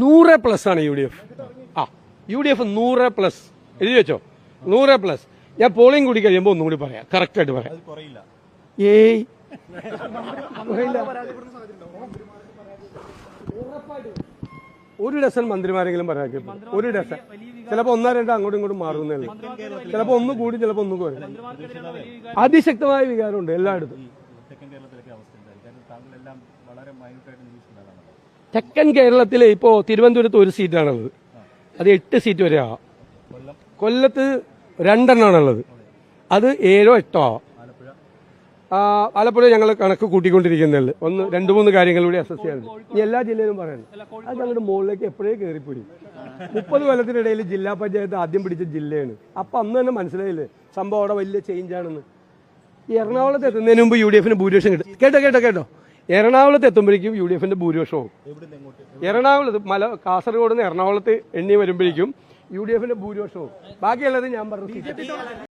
100+ ആണ് UDF. UDF 100+. എഴുതി വെച്ചോ, 100+. ഞാൻ പോളിംഗ് കൂടി കഴിയുമ്പോൾ ഒന്നും കൂടി പറയാം, കറക്റ്റായിട്ട് പറയാം. ഏയ് ഒരു ഡസൻ മന്ത്രിമാരെങ്കിലും പറയാം, ഒരു ഡസൻ. ചിലപ്പോൾ 1-2 അങ്ങോട്ടും ഇങ്ങോട്ടും മാറുന്നല്ലേ, ചിലപ്പോൾ ഒന്ന് കൂടി ചിലപ്പോൾ ഒന്ന് കുറയും. അതിശക്തമായ വികാരമുണ്ട് എല്ലായിടത്തും. തെക്കൻ കേരളത്തിൽ ഇപ്പോൾ തിരുവനന്തപുരത്ത് 1 സീറ്റാണുള്ളത്, അത് 8 സീറ്റ് വരെ ആവാം. കൊല്ലത്ത് 2 എണ്ണമാണുള്ളത്, അത് 7-8 ആവാം. ആലപ്പുഴ ഞങ്ങൾ കണക്ക് കൂട്ടിക്കൊണ്ടിരിക്കുന്നുള്ളു. 1-2-3 കാര്യങ്ങൾ കൂടി അസസ് ചെയ്യാറുണ്ട്. ഇനി എല്ലാ ജില്ലയിലും പറയുന്നത് അത് ഞങ്ങളുടെ മുകളിലേക്ക് എപ്പോഴേ കയറിപ്പോയി. 30 കൊല്ലത്തിനിടയിൽ ജില്ലാ പഞ്ചായത്ത് ആദ്യം പിടിച്ച ജില്ലയാണ്. അപ്പം അന്ന് തന്നെ മനസ്സിലായില്ലേ സംഭവം അവിടെ വലിയ ചേഞ്ചാണെന്ന്. ഈ എറണാകുളത്ത് എത്തുന്നതിന് മുമ്പ് UDF ഭൂരിപക്ഷം കിട്ടും. കേട്ടോ, എറണാകുളത്ത് എത്തുമ്പോഴേക്കും UDF ഭൂരിപക്ഷവും. എറണാകുളത്ത് കാസർഗോഡ് നിന്ന് എറണാകുളത്ത് എണ്ണി വരുമ്പോഴേക്കും UDF ഭൂരിപക്ഷവും. ബാക്കിയുള്ളത് ഞാൻ പറഞ്ഞു.